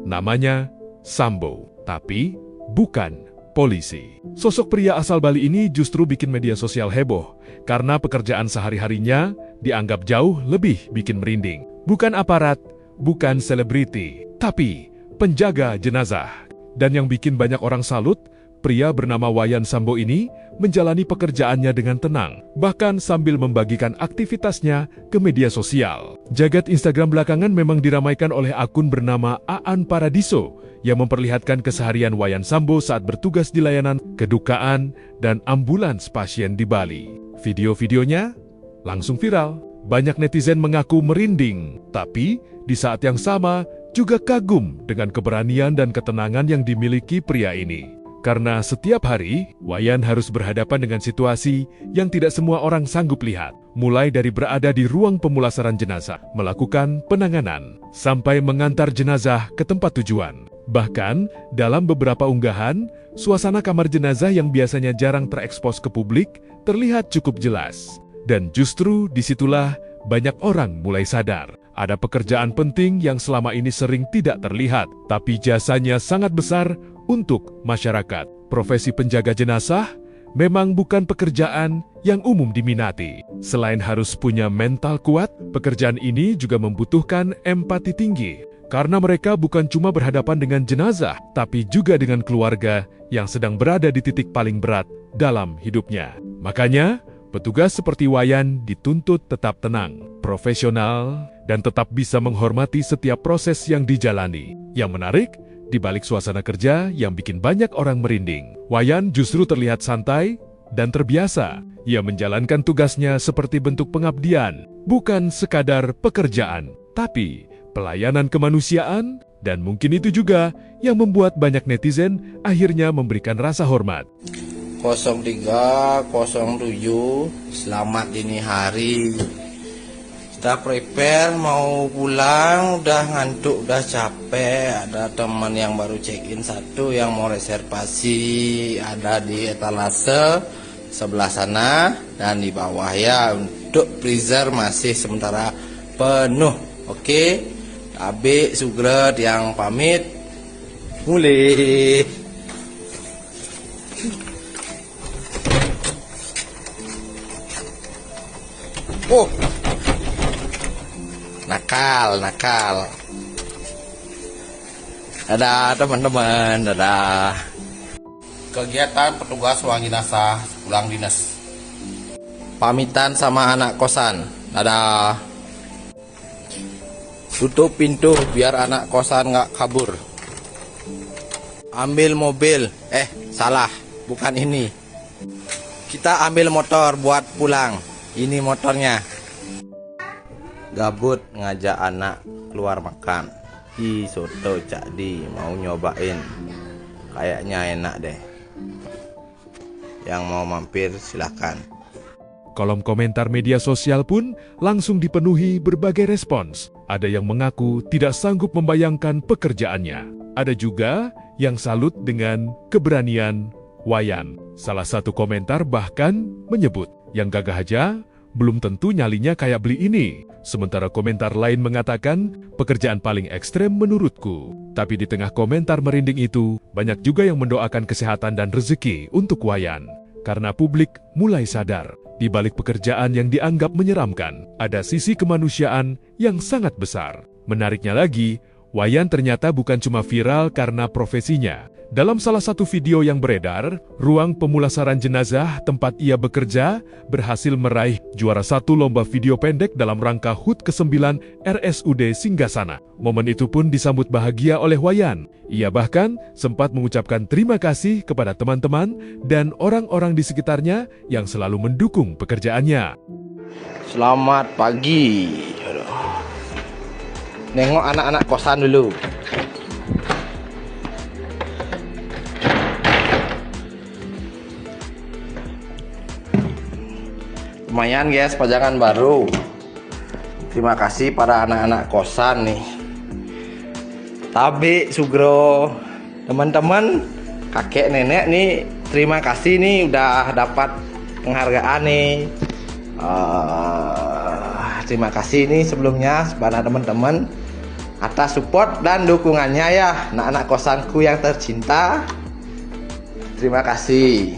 Namanya Sambo, tapi bukan polisi. Sosok pria asal Bali ini justru bikin media sosial heboh karena pekerjaan sehari-harinya dianggap jauh lebih bikin merinding. Bukan aparat, bukan selebriti, tapi penjaga jenazah. Dan yang bikin banyak orang salut, pria bernama Wayan Sambo ini menjalani pekerjaannya dengan tenang, bahkan sambil membagikan aktivitasnya ke media sosial. Jagat Instagram belakangan memang diramaikan oleh akun bernama Aan Paradiso yang memperlihatkan keseharian Wayan Sambo saat bertugas di layanan kedukaan dan ambulans pasien di Bali. Video-videonya langsung viral. Banyak netizen mengaku merinding, tapi di saat yang sama juga kagum dengan keberanian dan ketenangan yang dimiliki pria ini. Karena setiap hari, Wayan harus berhadapan dengan situasi yang tidak semua orang sanggup lihat. Mulai dari berada di ruang pemulasaran jenazah, melakukan penanganan, sampai mengantar jenazah ke tempat tujuan. Bahkan, dalam beberapa unggahan, suasana kamar jenazah yang biasanya jarang terekspos ke publik terlihat cukup jelas. Dan justru disitulah banyak orang mulai sadar. Ada pekerjaan penting yang selama ini sering tidak terlihat, tapi jasanya sangat besar untuk masyarakat. Profesi penjaga jenazah memang bukan pekerjaan yang umum diminati. Selain harus punya mental kuat, pekerjaan ini juga membutuhkan empati tinggi. Karena mereka bukan cuma berhadapan dengan jenazah, tapi juga dengan keluarga yang sedang berada di titik paling berat dalam hidupnya. Makanya, petugas seperti Wayan dituntut tetap tenang, profesional, dan tetap bisa menghormati setiap proses yang dijalani. Yang menarik, di balik suasana kerja yang bikin banyak orang merinding, Wayan justru terlihat santai dan terbiasa. Ia menjalankan tugasnya seperti bentuk pengabdian, bukan sekadar pekerjaan, tapi pelayanan kemanusiaan, dan mungkin itu juga yang membuat banyak netizen akhirnya memberikan rasa hormat. 0307, selamat dini hari. Kita prepare mau pulang, udah ngantuk, udah capek. Ada teman yang baru check-in satu yang mau reservasi, ada di etalase sebelah sana dan di bawah ya. Untuk freezer masih sementara penuh. Oke, Abe Sugret yang pamit. Mulai. Oh, nakal. Dadah teman-teman, dadah. Kegiatan petugas ruang jenazah pulang dinas. Pamitan sama anak kosan, dadah. Tutup pintu biar anak kosan nggak kabur. Ambil mobil, salah, bukan ini. Kita ambil motor buat pulang. Ini motornya. Gabut ngajak anak keluar makan. Soto Cak Di mau nyobain. Kayaknya enak deh. Yang mau mampir silahkan. Kolom komentar media sosial pun langsung dipenuhi berbagai respons. Ada yang mengaku tidak sanggup membayangkan pekerjaannya. Ada juga yang salut dengan keberanian Wayan. Salah satu komentar bahkan menyebut, yang gagah aja belum tentu nyalinya kayak beli ini. Sementara komentar lain mengatakan, pekerjaan paling ekstrem menurutku. Tapi di tengah komentar merinding itu, banyak juga yang mendoakan kesehatan dan rezeki untuk Wayan. Karena publik mulai sadar, di balik pekerjaan yang dianggap menyeramkan, ada sisi kemanusiaan yang sangat besar. Menariknya lagi, Wayan ternyata bukan cuma viral karena profesinya. Dalam salah satu video yang beredar, ruang pemulasaran jenazah tempat ia bekerja berhasil meraih juara 1 lomba video pendek dalam rangka HUT ke-9 RSUD Singgasana. Momen itu pun disambut bahagia oleh Wayan. Ia bahkan sempat mengucapkan terima kasih kepada teman-teman dan orang-orang di sekitarnya yang selalu mendukung pekerjaannya. Selamat pagi. Nengok anak-anak kosan dulu. Lumayan guys, pajangan baru. Terima kasih pada anak-anak kosan nih. Tabe, Sugro, teman-teman, kakek nenek nih, terima kasih nih udah dapat penghargaan nih. Terima kasih nih sebelumnya kepada teman-teman atas support dan dukungannya ya, anak-anak kosanku yang tercinta. Terima kasih.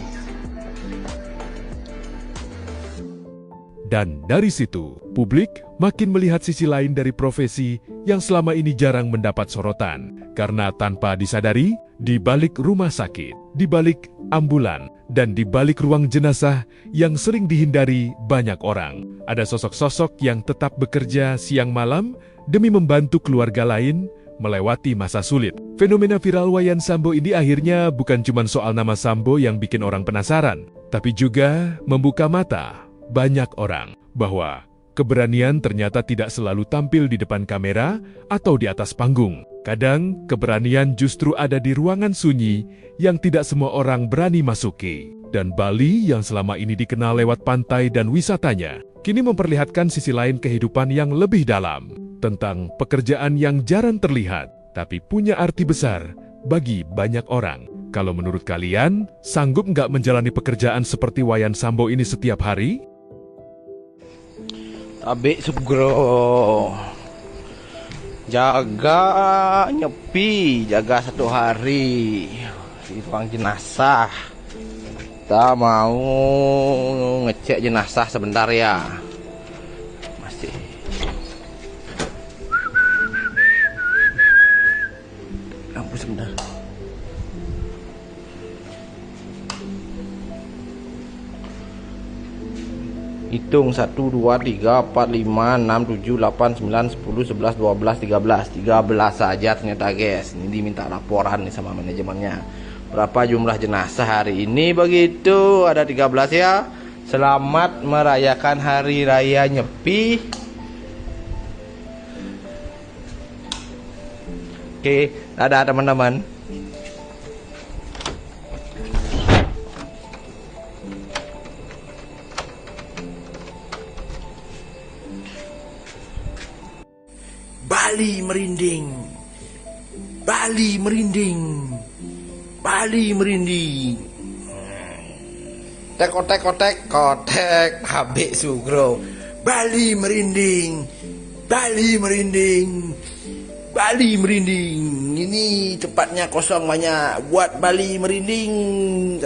Dan dari situ, publik makin melihat sisi lain dari profesi yang selama ini jarang mendapat sorotan. Karena tanpa disadari, di balik rumah sakit, di balik ambulan, dan di balik ruang jenazah yang sering dihindari banyak orang, ada sosok-sosok yang tetap bekerja siang malam demi membantu keluarga lain melewati masa sulit. Fenomena viral Wayan Sambo ini akhirnya bukan cuma soal nama Sambo yang bikin orang penasaran, tapi juga membuka mata banyak orang bahwa keberanian ternyata tidak selalu tampil di depan kamera atau di atas panggung. Kadang keberanian justru ada di ruangan sunyi yang tidak semua orang berani masuki. Dan Bali yang selama ini dikenal lewat pantai dan wisatanya, kini memperlihatkan sisi lain kehidupan yang lebih dalam, tentang pekerjaan yang jarang terlihat, tapi punya arti besar bagi banyak orang. Kalau menurut kalian, sanggup nggak menjalani pekerjaan seperti Wayan Sambo ini setiap hari? Abik Sugro, jaga nyepi, jaga 1 hari di ruang jenazah. Kita mau ngecek jenazah sebentar ya. Masih. Lampu sebentar. Hitung 1, 2, 3, 4, 5, 6, 7, 8, 9, 10, 11, 12, 13 13 saja ternyata guys. Ini diminta laporan nih sama manajemennya. Berapa jumlah jenazah hari ini begitu? Ada 13 ya. Selamat merayakan Hari Raya Nyepi. Oke, dadah teman-teman. Bali merinding, Bali merinding, Bali merinding. Tek kotek kotek kotek, Habik Sugro. Bali merinding, Bali merinding, Bali merinding. Ini tempatnya kosong banyak. Buat Bali merinding.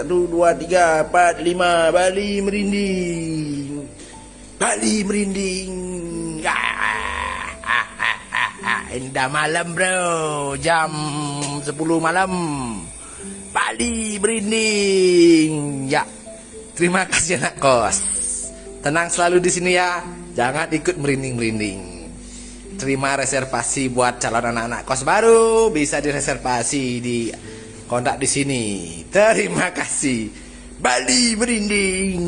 1, 2, 3, 4, 5. Bali merinding, Bali merinding. Indah malam bro, jam 10 malam. Bali merinding. Ya, terima kasih anak kos. Tenang selalu di sini ya, jangan ikut merinding-merinding. Terima reservasi buat calon anak-anak kos baru, bisa direservasi di kontak di sini. Terima kasih. Bali merinding.